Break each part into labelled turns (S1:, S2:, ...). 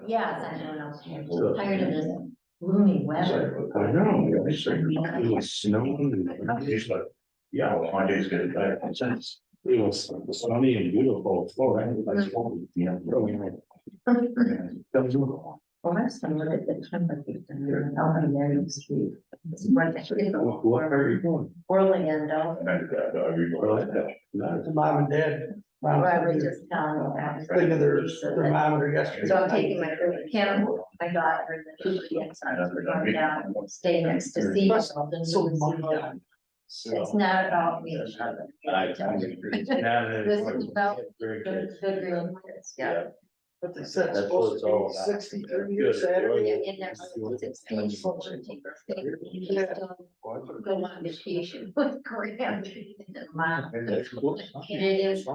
S1: Yes, I know. I'm tired of this gloomy weather.
S2: I know, it was snowing. Yeah, well, my days get back since. It was sunny and beautiful, Florida, that's what, yeah, really. That was wonderful.
S1: Well, my son lived at the temperature center, Albany Marion Street. It's right next to
S2: What are you doing?
S1: Orlando.
S3: To mom and dad.
S1: Well, I was just telling you that.
S3: Thinking their thermometer yesterday.
S1: So I'm taking my mechanical, my daughter, and the two kids, I'm going down, stay next to see.
S3: So much.
S1: It's not about me. This is about
S2: Very
S1: the,
S2: good.
S1: the green kids, yeah.
S3: But they said it's
S2: That's what
S3: supposed
S2: it's
S3: to
S2: all
S3: be
S2: about.
S3: 63 years Saturday.
S1: And next 16, so we're taking our thing. You just don't go on vacation with grandkids and mom. And it is.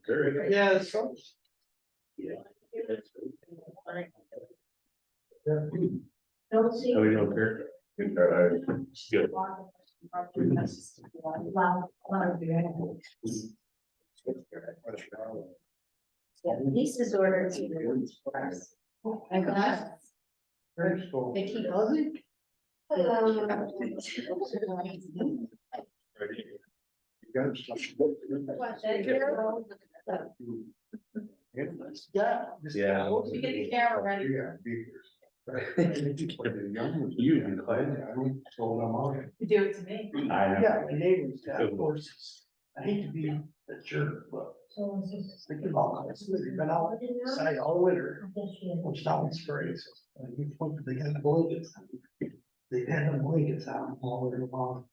S2: Very good.
S3: Yeah, so.
S1: Don't see.
S2: Oh, you don't care? Good.
S1: Yeah, Lisa's ordered. I got. They keep buzzing.
S3: Yeah.
S2: Yeah.
S1: You get the camera ready.
S2: You and Clyde.
S1: You do it to me.
S2: I know.
S3: Yeah, my neighbor's got horses. I hate to be a jerk, but thinking about this, they've been outside all winter, which sounds crazy. They got blankets. They've had the blankets out all winter long.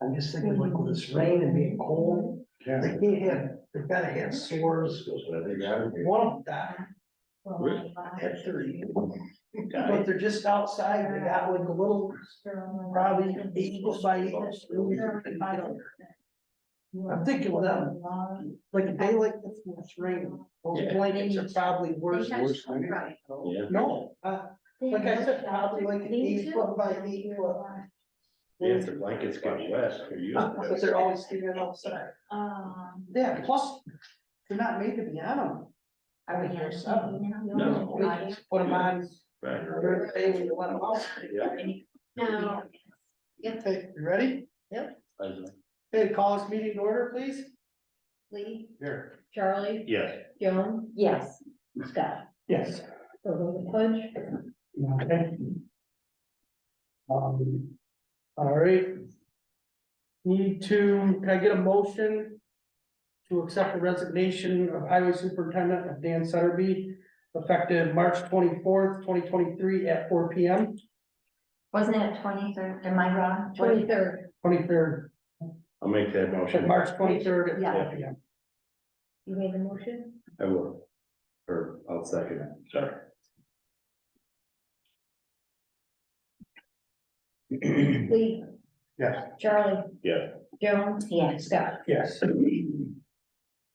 S3: I'm just thinking like with this rain and being cold, they can't have, they've gotta have sores. One of them died at 30. But they're just outside, they got like a little, probably 8 foot by 8 inch. I'm thinking with them, like a day like this when it's raining, those
S2: Yeah.
S3: blankets are probably worse.
S1: Right.
S2: Yeah.
S3: No, like I said, probably like an 8 foot by 8 foot.
S2: Yeah, if the blankets get wet, are you?
S3: But they're always sticking outside. Yeah, plus, they're not made to be on them.
S1: Are we gonna
S2: No.
S3: We just put them on
S2: Right.
S3: during the day when you let them out.
S1: No.
S3: Okay, you ready? Okay, call this meeting to order, please.
S1: Lee,
S3: Here.
S1: Charlie,
S2: Yes.
S1: Joan? Yes. Scott?
S3: Yes.
S1: So the pledge?
S3: Okay. All right. Can I get a motion to accept the resignation of Highway Superintendent of Dan Sutterby effective March 24th, 2023 at 4 P.M.
S1: Wasn't it 23rd? Am I wrong? 23rd.
S3: 23rd,
S2: I'll make that motion.
S3: March 23rd at
S1: Yeah.
S3: 4 P.M.
S1: You made the motion?
S2: I will. Or I'll second it, sorry.
S1: Lee,
S3: Yes.
S1: Charlie,
S2: Yeah.
S1: Joan? Yes. Scott?
S3: Yes.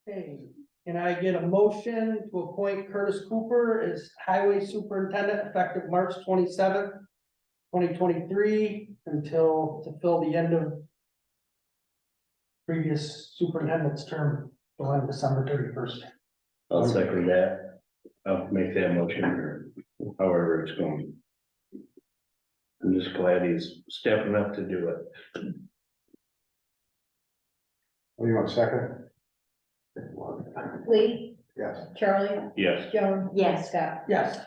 S3: Okay, can I get a motion to appoint Curtis Cooper as Highway Superintendent effective March 27th, 2023 until to fill the end of previous superintendent's term, on December 31st.
S2: I'll second that. I'll make that motion, or however it's going. I'm just glad he's stepping up to do it.
S4: What do you want, second?
S1: Lee,
S4: Yes.
S1: Charlie,
S2: Yes.
S1: Joan? Yes. Scott?
S3: Yes.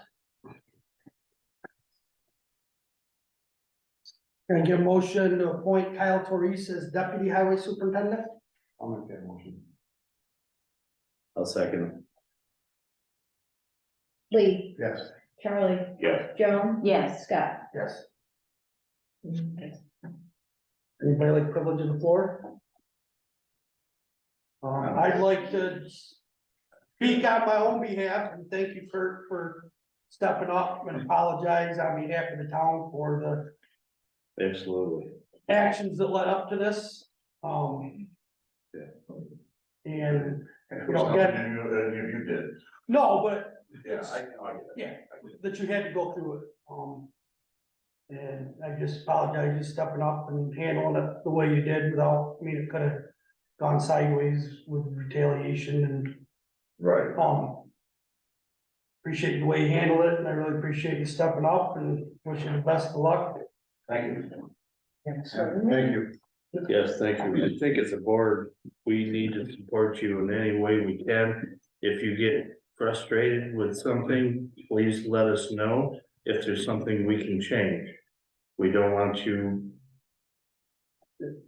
S3: Can I get a motion to appoint Kyle Torres as Deputy Highway Superintendent?
S4: I'll make that motion.
S2: I'll second
S1: Lee,
S4: Yes.
S1: Charlie,
S2: it. Yeah.
S1: Joan? Yes. Scott?
S3: Yes. Anybody like privilege of the floor? I'd like to speak on my own behalf and thank you for stepping up and apologize on behalf of the town for
S2: Absolutely.
S3: the actions that led up to this.
S2: Yeah.
S3: And,
S4: And
S3: You know, yeah.
S4: you did.
S3: no, but
S4: Yeah,
S3: it's,
S4: I get it.
S3: that you had to go through it. And I just apologize, you stepping up and handling it the way you did without, I mean, it could have gone sideways with retaliation and,
S4: Right.
S3: appreciate the way you handled it, and I really appreciate you stepping up and wish you the best of luck.
S2: Thank you.
S4: Thank you.
S5: Yes, thank you. I think as a board, we need to support you in any way we can. If you get frustrated with something, please let us know if there's something we can change. We don't want you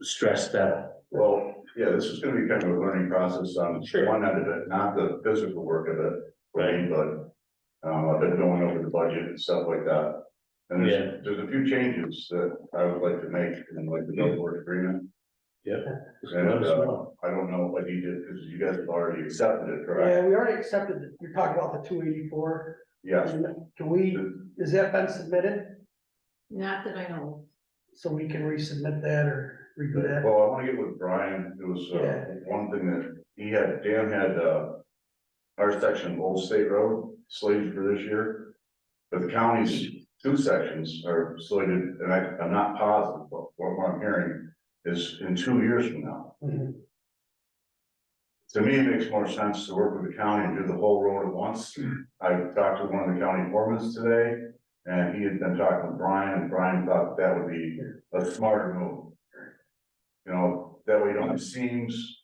S5: stressed out.
S4: Well, yeah, this is gonna be kind of a learning process on
S5: Sure.
S4: one end of it, not the physical work of it, right, but. I've been going over the budget and stuff like that. And there's a few changes that I would like to make in like the build work agreement.
S5: Yep. Just
S4: And,
S5: let us know.
S4: I don't know if I need it, because you guys have already accepted it, correct?
S3: Yeah, we already accepted it, you're talking about the 284.
S4: Yes.
S3: Can we, is that been submitted,
S1: Not that I know.
S3: so we can resubmit that or redo that?
S4: Well, I wanna get with Brian, it was,
S3: Yeah.
S4: one thing that Dan had, our section of Old State Road slated for this year. But the county's two sections are slated, and I'm not positive, but what I'm hearing is in 2 years from now.
S3: Mhm.
S4: To me, it makes more sense to work with the county and do the whole road at once. I talked to one of the county foremen today, and he had been talking to Brian, and Brian thought that would be a smarter move. You know, that way you don't have seams,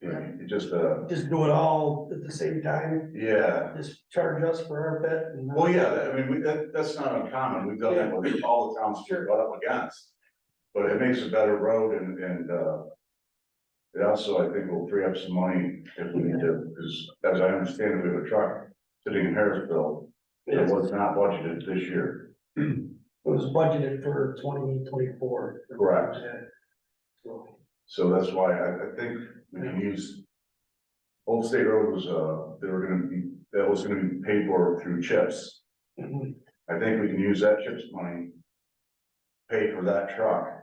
S4: you just,
S3: Just do it all at the same time,
S4: yeah.
S3: just charge us for our bit and.
S4: Well, yeah, I mean, that's not uncommon, we've done that with all the towns we've got up against. But it makes a better road and, it also, I think, will free up some money if we need to, because as I understand it, we have a truck sitting in Harrisville. That was not budgeted this year.
S3: It was budgeted for 2024.
S4: Correct.
S3: Yeah. So,
S4: So that's why I think we can use. Old State Road was, that was gonna be paid for through CHIPS.
S3: mhm.
S4: I think we can use that CHIPS money. Pay for that truck.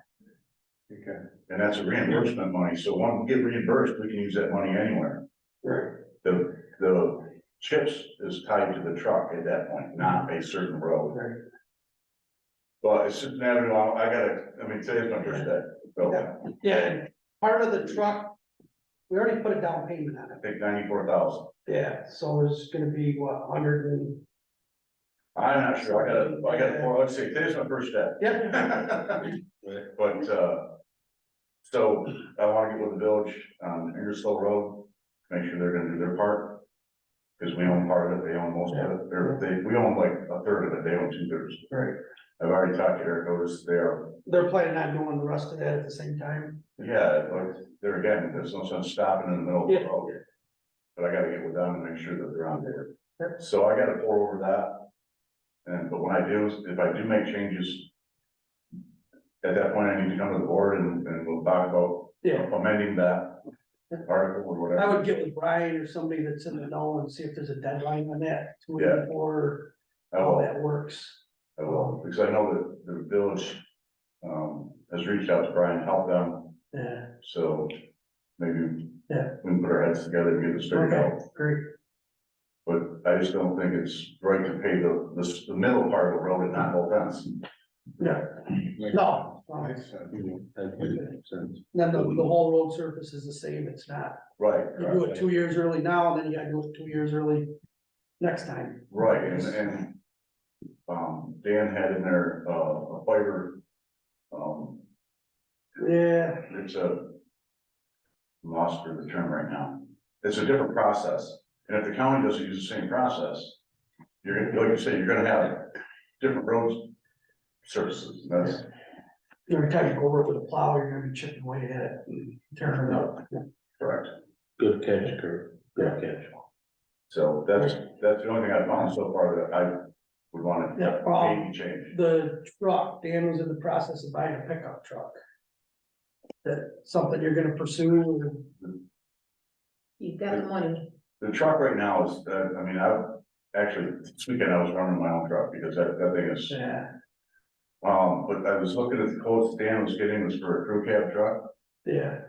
S2: Okay.
S4: And that's a reimbursement money, so when we get reimbursed, we can use that money anywhere.
S3: Right,
S4: The CHIPS is tied to the truck at that point, not a certain road.
S3: right.
S4: But it's just never, today's my first day, so
S3: Yeah, and part of the truck, we already put a down payment on
S4: I
S3: it.
S4: think 94,000.
S3: Yeah, so it's gonna be what, 100 and,
S4: I'm not sure, I got four, let's see, today's my first day.
S3: yeah.
S4: But, so I wanna get with the village on Ingersoll Road, make sure they're gonna do their part. Cause we own part of it, they own most of it, we own like a third of it, they own 2/3.
S3: Right,
S4: I've already talked to Eric Otis,
S3: they're planning on doing the rest of that at the same time.
S4: yeah, but there again, there's no sense stopping in the middle of the
S3: Yeah.
S4: road. But I gotta get with them and make sure that they're on there.
S3: Yep.
S4: So I gotta pour over that. But when I do, if I do make changes. At that point, I need to come to the board and we'll talk about
S3: Yeah,
S4: amending that article or
S3: I
S4: whatever.
S3: would get with Brian or somebody that's in the know and see if there's a deadline on that,
S4: Yeah.
S3: before
S4: I
S3: how
S4: will,
S3: that works.
S4: because I know that the village, has reached out to Brian, to help them,
S3: Yeah,
S4: so maybe.
S3: Yeah.
S4: We can put our heads together and get this straightened
S3: okay,
S4: out.
S3: great.
S4: But I just don't think it's right to pay the middle part of the road and not both ends.
S3: Yeah, no.
S2: Makes sense.
S5: That makes sense.
S3: Then the whole road surface is the same, it's not,
S4: Right.
S3: you do it 2 years early now, and then you gotta do it 2 years early next time.
S4: Right, and, Dan had in there, a fiber,
S3: Yeah,
S4: it's I'm lost for the term right now. It's a different process, and if the county doesn't use the same process, you're gonna, like you say, you're gonna have different roads surfaces, that's,
S3: every time you go over it with a plow, you're gonna be chipping away at it, and tearing it up.
S4: correct.
S5: Good catch, Kurt. Good catch.
S4: So that's the only thing I found so far that I would want
S3: Yeah,
S4: to maybe change.
S3: The truck, Dan was in the process of buying a pickup truck. That something you're gonna pursue,
S1: You've got the money.
S4: The truck right now is, this weekend I was running my own truck because that thing is,
S3: yeah,
S4: but I was looking at the quotes Dan was getting was for a crew cab truck.
S3: yeah,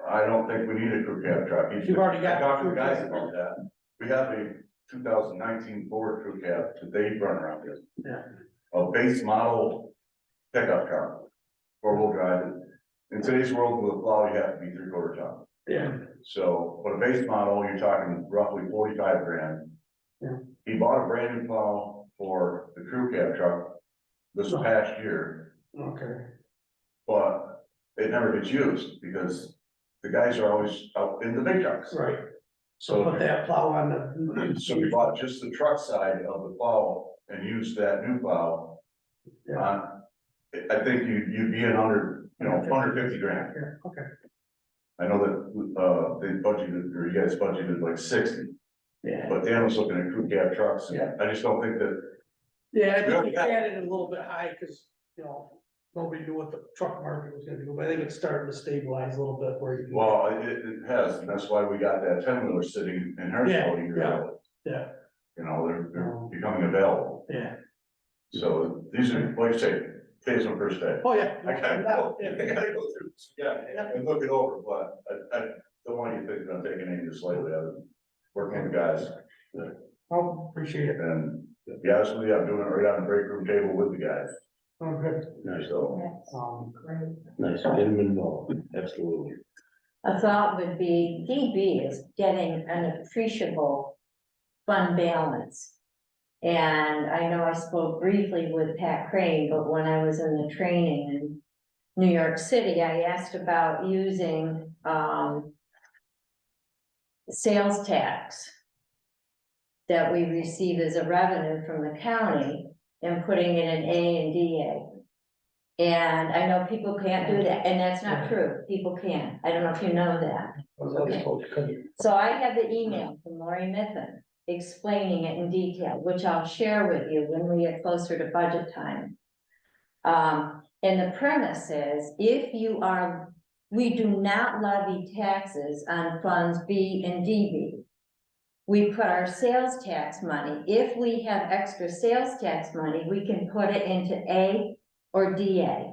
S4: I don't think we need a crew cab truck.
S3: You've already got
S4: I talked to
S3: crew
S4: the guys
S3: cab.
S4: about that. We have a 2019 Ford crew cab that they run around with.
S3: yeah,
S4: A base model pickup truck, 4-wheel drive. In today's world with a plow, you have to be 3/4 ton.
S3: yeah,
S4: So, but a base model, you're talking roughly 45 grand.
S3: Yeah.
S4: He bought a brand new plow for the crew cab truck this past year,
S3: Okay.
S4: but it never gets used because the guys are always out in the big trucks.
S3: Right. So put that plow on the.
S4: So we bought just the truck side of the plow and used that new plow.
S3: Yeah.
S4: I think you'd be in under, under 50 grand.
S3: Yeah, okay.
S4: I know that, they budgeted, or you guys budgeted like 60,
S3: Yeah.
S4: but Dan was looking at crew cab trucks.
S3: Yeah.
S4: I just don't think that,
S3: Yeah, I think we had it a little bit high, cause, nobody knew what the truck market was gonna do, but I think it's starting to stabilize a little bit where you.
S4: well, it has, and that's why we got that 10-wheeler sitting in Harrisville.
S3: Yeah.
S4: They're becoming available.
S3: Yeah.
S4: So these are, like I say, today's my first day.
S3: Oh, yeah.
S4: I gotta go through this, and look it over, but I don't want you to think that I'm taking any of this lightly. I've been working with the guys,
S3: I appreciate it.
S4: and to be honest with you, I'm doing it right on the break room table with the guys,
S3: Oh, good.
S5: Nice,
S4: so.
S1: Great.
S5: nice, get them involved, absolutely.
S1: A thought would be DB is getting an appreciable fund balance. And I know I spoke briefly with Pat Crane, but when I was in the training in New York City, I asked about using, sales tax that we receive as a revenue from the county and putting it in A and DA. And I know people can't do that, and that's not true, people can, I don't know if you know that. So I have the email from Lori Mifflin explaining it in detail, which I'll share with you when we get closer to budget time. And the premise is, we do not levy taxes on funds B and DB. We put our sales tax money, if we have extra sales tax money, we can put it into A or DA.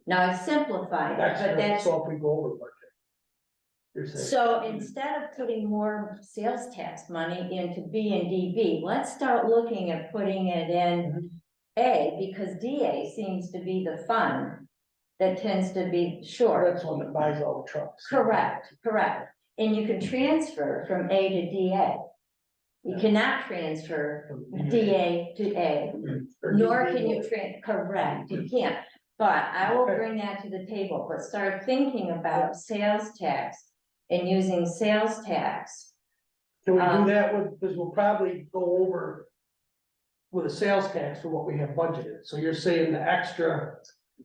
S1: Now I simplified it, but that's.
S3: So if we go over budget. You're saying.
S1: So instead of putting more sales tax money into B and DB, let's start looking at putting it in A, because DA seems to be the fund that tends to be short.
S3: That's one that buys all the trucks.
S1: Correct. And you can transfer from A to DA. You cannot transfer DA to A, nor can you correct, you can't. But I will bring that to the table, but start thinking about sales tax and using sales tax.
S3: Can we do that with, because we'll probably go over with a sales tax for what we have budgeted. So you're saying the extra,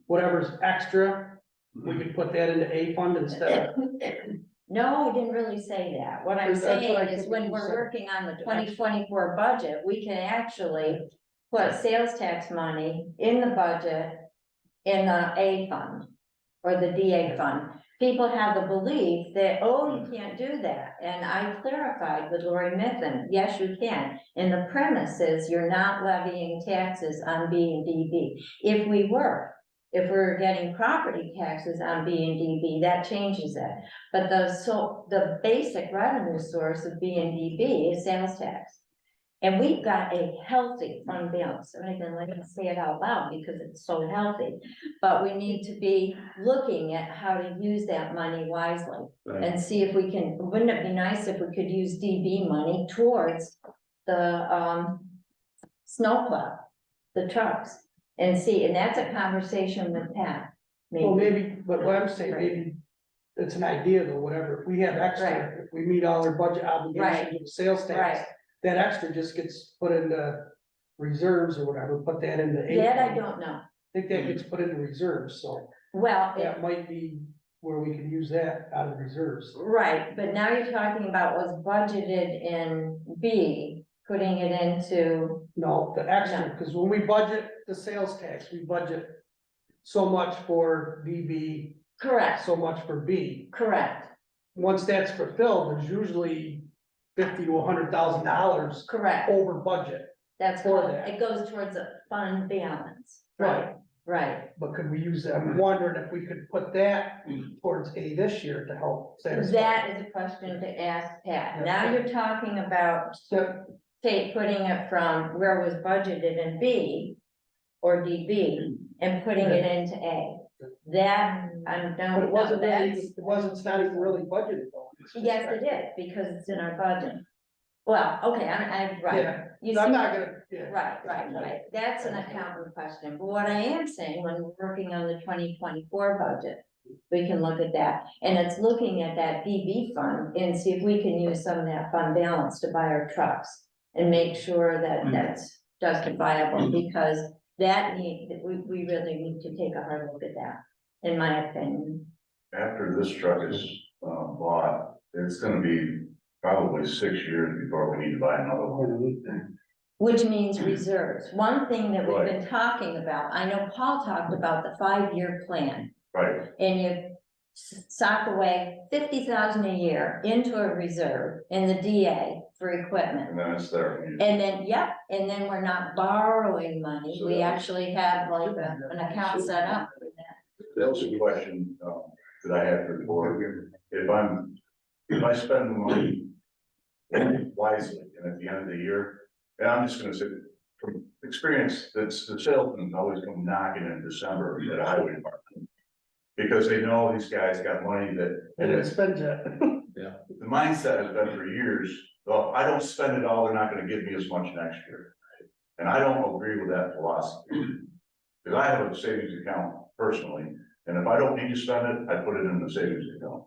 S3: whatever's extra, we could put that into A fund instead of.
S1: No, we didn't really say that. What I'm
S3: That's what
S1: saying
S3: I
S1: is
S3: think
S1: when
S3: you
S1: we're
S3: said.
S1: working on the 2024 budget, we can actually put sales tax money in the budget in the A fund or the DA fund. People have the belief that, oh, you can't do that. And I clarified with Lori Mifflin, yes, you can. And the premise is you're not levying taxes on B and DB. If we're getting property taxes on B and DB, that changes it. But the basic revenue source of B and DB is sales tax. And we've got a healthy fund balance. I'm not even letting me say it out loud because it's so healthy. But we need to be looking at how to use that money wisely
S5: Right.
S1: and see if we can, wouldn't it be nice if we could use DB money towards the snowplow, the trucks? And see, and that's a conversation with Pat.
S3: Well, maybe, but what I'm saying, maybe it's an idea though, whatever, if we have extra, if we meet all our budget obligations with the sales tax.
S1: Right,
S3: That extra just gets put into reserves or whatever, put that into. A
S1: that I
S3: fund.
S1: don't know.
S3: I think that gets put into reserves, so
S1: Well,
S3: that might be where we can use that out of reserves.
S1: right, but now you're talking about what's budgeted in B, putting it into,
S3: No, the extra, because when we budget the sales tax, we budget so much for DB,
S1: correct,
S3: so much for B.
S1: correct,
S3: Once that's fulfilled, there's usually $50,000 to $100,000
S1: correct.
S3: over budget.
S1: That's
S3: For
S1: called,
S3: that.
S1: it goes towards a fund balance.
S3: Right.
S1: Right,
S3: But could we use that? I'm wondering if we could put that towards A this year to help satisfy.
S1: that is a question to ask Pat. Now you're talking about
S3: So,
S1: putting it from where it was budgeted in B or DB and putting it into A. That, I
S3: but
S1: don't
S3: it
S1: know,
S3: wasn't really,
S1: that's,
S3: it's not even really budgeted though. It's just
S1: yes,
S3: extra.
S1: it is, because it's in our budget. Well, okay, I'm right.
S3: Yeah,
S1: You
S3: I'm
S1: see-
S3: not gonna, yeah.
S1: Right, that's an accountant question, but what I am saying, when we're working on the 2024 budget. We can look at that, and it's looking at that DB fund and see if we can use some of that fund balance to buy our trucks. And make sure that that's justifiable, because we really need to take a hard look at that, in my opinion.
S4: After this truck is, bought, it's gonna be probably 6 years before we need to buy another one.
S1: Which means reserves. One thing that we've been talking about, I know Paul talked about the 5-year plan.
S4: Right,
S1: And you sock away 50,000 a year into a reserve in the DA for equipment.
S4: and then it's there.
S1: And then, yep, and then we're not borrowing money,
S4: So
S1: we
S4: that's-
S1: actually have like an account set up for that.
S4: That was a question, that I had for the board. If I spend the money wisely, and at the end of the year, and I'm just gonna say, from experience, that's the salesmen always come knocking in December at a highway department. Because they know these guys got money that, and
S3: And
S4: it's,
S3: spend it.
S4: the mindset has been for years, well, if I don't spend it all, they're not gonna give me as much next year. And I don't agree with that philosophy. Because I have a savings account personally, and if I don't need to spend it, I put it in the savings account.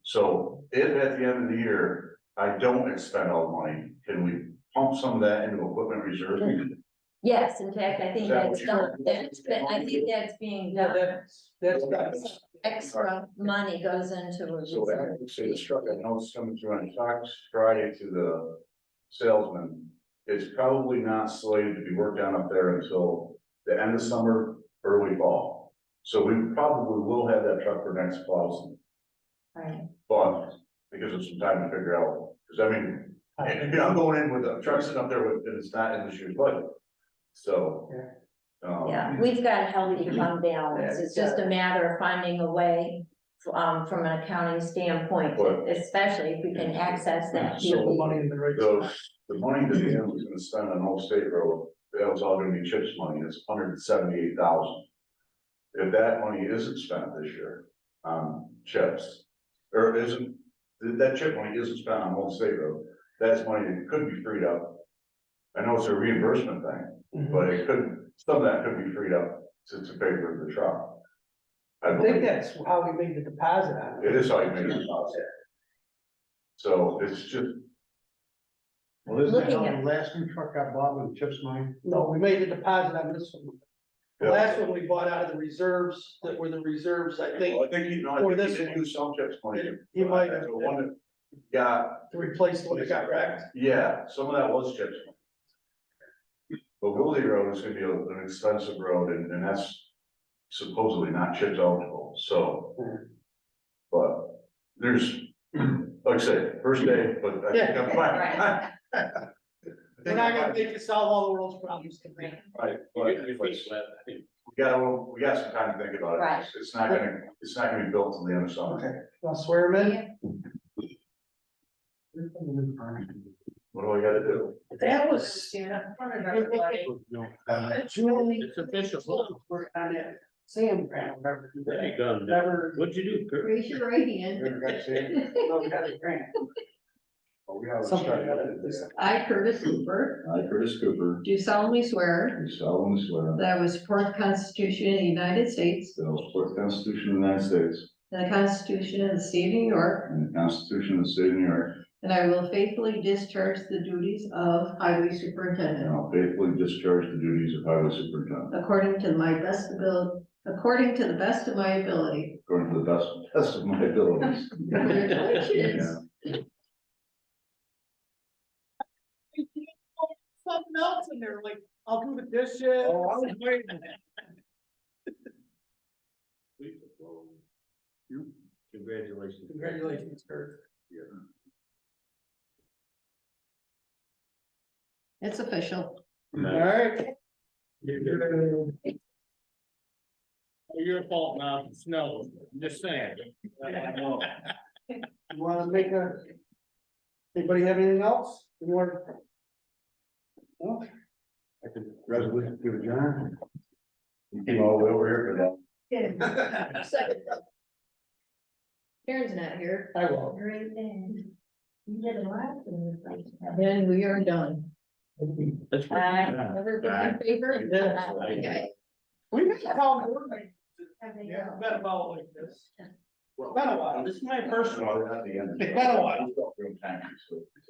S4: So if at the end of the year, I don't expend all the money, can we pump some of that into equipment reserve?
S1: Yes, in fact, I think
S4: Is that
S1: that's
S4: what
S1: done,
S4: you're-
S1: I think that's being
S3: Yeah,
S1: done,
S3: that's.
S1: extra money goes into a
S4: So
S1: reserve.
S4: I would say the truck, I know it's coming through on Fox Friday to the salesman. It's probably not slated to be worked on up there until the end of summer, early fall. So we probably will have that truck for next fall.
S1: Right,
S4: But it gives us some time to figure out, because I mean, I'm going in with a truck sitting up there with, and it's not in this year's budget. So.
S1: yeah, we've got a healthy fund balance, it's just a matter of finding a way. From an accounting standpoint, especially if we can access that.
S4: So
S3: The money in the right.
S4: The money that the was gonna spend on Old State Road, that was all gonna be CHIPS money, it's $178,000. If that money isn't spent this year on CHIPS, or isn't, that CHIP money isn't spent on Old State Road, that's money that could be freed up. I know it's a reimbursement thing, but it could, some of that could be freed up to pay for the truck.
S3: I think that's how we made the deposit on it.
S4: It is how you make it deposit. So it's just,
S2: Well, isn't that
S1: Looking
S2: how
S1: at-
S2: the last new truck got bought with CHIPS money?
S3: No, we made the deposit on this one. The
S4: Yeah.
S3: last one we bought out of the reserves, that were the reserves, I
S4: well,
S3: think,
S4: I think, I
S3: Or
S4: think
S3: this
S4: he did
S3: one.
S4: use some CHIPS money.
S3: He might have.
S4: The one that got,
S3: to replace the one that got wrecked.
S4: yeah, some of that was CHIPS money. But Willie Road is gonna be an expensive road, and that's supposedly not CHIPS eligible, so. But there's, like I say, first day, but I think I'm fine.
S1: Right.
S3: We're not gonna make you solve all the world's problems today.
S4: Right,
S5: You
S4: but
S5: get your feet wet.
S4: we got some time to think about it.
S1: Right.
S4: It's not gonna be built till the end of summer.
S3: Okay, I'll swear him in.
S4: What do I gotta do?
S3: That was.
S5: It's official.
S3: Work on that Sam grant, whatever.
S5: There you go.
S3: Never.
S5: What'd you do, Kurt?
S6: Raise your right hand.
S3: No, we had a grant. Something like that.
S6: I, Curtis Cooper,
S4: I, Curtis Cooper,
S6: do solemnly swear
S4: do solemnly swear
S6: that I will support the Constitution of the United States
S4: that I will support the Constitution of the United States
S6: and the Constitution of the State of New York,
S4: and the Constitution of the State of New York,
S6: and I will faithfully discharge the duties of Highway
S4: and
S6: Superintendent
S4: I'll faithfully discharge the duties of Highway Superintendent
S6: according to my best ability, according to the best of my ability.
S4: according to the best of my abilities.
S6: Congratulations.
S4: Yeah.
S3: Something else in there, like, I'll do the dishes.
S2: Oh, I was waiting.
S5: Congratulations.
S3: Congratulations, Kurt.
S6: It's official.
S3: All right.
S5: Your fault now, snow, I'm just saying.
S3: You wanna make a? Anybody have anything else? You want? No?
S2: I could resolution to adjourn.
S4: You came all the way over here for that.
S6: Karen's not here.
S3: I will.
S1: Great thing.
S6: Then we are done.
S5: That's good.
S1: Aye.
S6: Everybody in favor? Okay.
S3: We need to call board meetings. Yeah, been about like this. Been a while.
S5: This is my personal.
S4: At the end.
S3: It's been a while.
S4: Thank you, so.